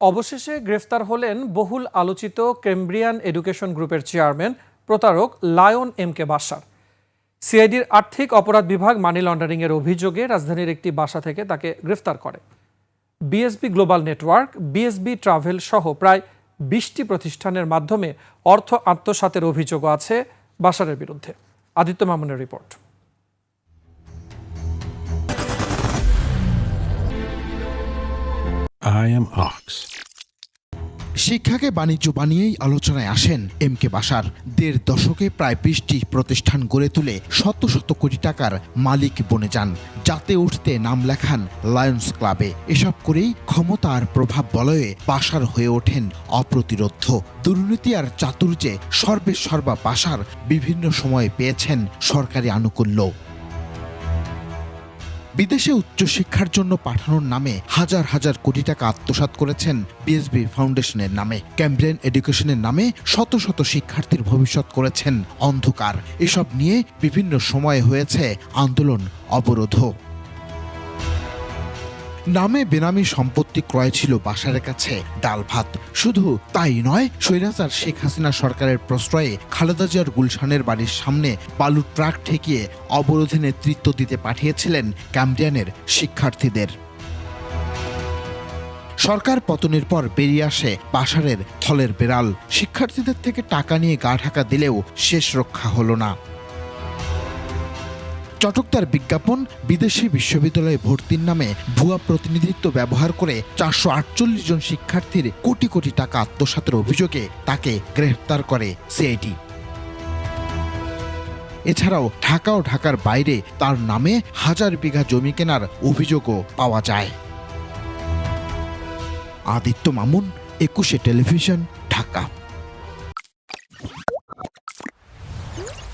অবশেষে গ্রেফতার হলেন বহুল আলোচিত ক্যামব্রিয়ান এডুকেশন গ্রুপের চেয়ারম্যান প্রতারক লায়ন এম কে বাশার। সিআইডির আর্থিক অপরাধ বিভাগ মানি লন্ডারিংয়ের অভিযোগে রাজধানীর একটি বাসা থেকে তাকে গ্রেফতার করে। BSB global network, BSB travel সহ প্রায় 20টি প্রতিষ্ঠানের মাধ্যমে অর্থ আত্মসাতের অভিযোগও আছে বাশারের বিরুদ্ধে। আদিত্য মামুনের রিপোর্ট। I am Ox. শিক্ষাকে বাণিজ্য বানিয়েই আলোচনায় আসেন এম কে বাশার। 1.5 দশকে প্রায় 20টি প্রতিষ্ঠান গড়ে তুলে শত শত কোটি টাকার মালিক বনে যান। যাতে উঠতে নাম লেখান লায়ন্স ক্লাবে। এসব করেই ক্ষমতা আর প্রভাব বলয়ে বাশার হয়ে ওঠেন অপ্রতিরোধ্য। দুর্নীতি আর চাতুর্যে সর্বেসর্বা বাশার বিভিন্ন সময়ে পেয়েছেন সরকারি আনুকূল্য। বিদেশে উচ্চশিক্ষার জন্য পাঠানোর নামে হাজার হাজার কোটি টাকা আত্মসাৎ করেছেন বিএসবি ফাউন্ডেশনের নামে। ক্যামব্রিয়ান এডুকেশনের নামে শত শত শিক্ষার্থীর ভবিষ্যৎ করেছেন অন্ধকার। এসব নিয়ে বিভিন্ন সময়ে হয়েছে আন্দোলন, অবরোধ। নামে বেনামি সম্পত্তি ক্রয় ছিল বাশারের কাছে ডাল ভাত। শুধু তাই নয়, স্বৈরাচার শেখ হাসিনা সরকারের প্রশ্রয়ে খালেদা জিয়ার গুলশানের বাড়ির সামনে বালুর ট্রাক ঠেকিয়ে অবরোধে নেতৃত্ব দিতে পাঠিয়েছিলেন ক্যামব্রিয়ানের শিক্ষার্থীদের। সরকার পতনের পর বেরিয়ে আসে বাশারের থলের বেড়াল। শিক্ষার্থীদের থেকে টাকা নিয়ে গা ঢাকা দিলেও শেষ রক্ষা হলো না। চটকদার বিজ্ঞাপন, বিদেশি বিশ্ববিদ্যালয়ে ভর্তির নামে ভুয়া প্রতিনিধিত্ব ব্যবহার করে 448 জন শিক্ষার্থীর কোটি কোটি টাকা আত্মসাতের অভিযোগে তাকে গ্রেফতার করে সিআইডি। এছাড়াও ঢাকা ও ঢাকার বাইরে তার নামে হাজার বিঘা জমি কেনার অভিযোগও পাওয়া যায়। আদিত্য মামুন, 21 টেলিভিশন।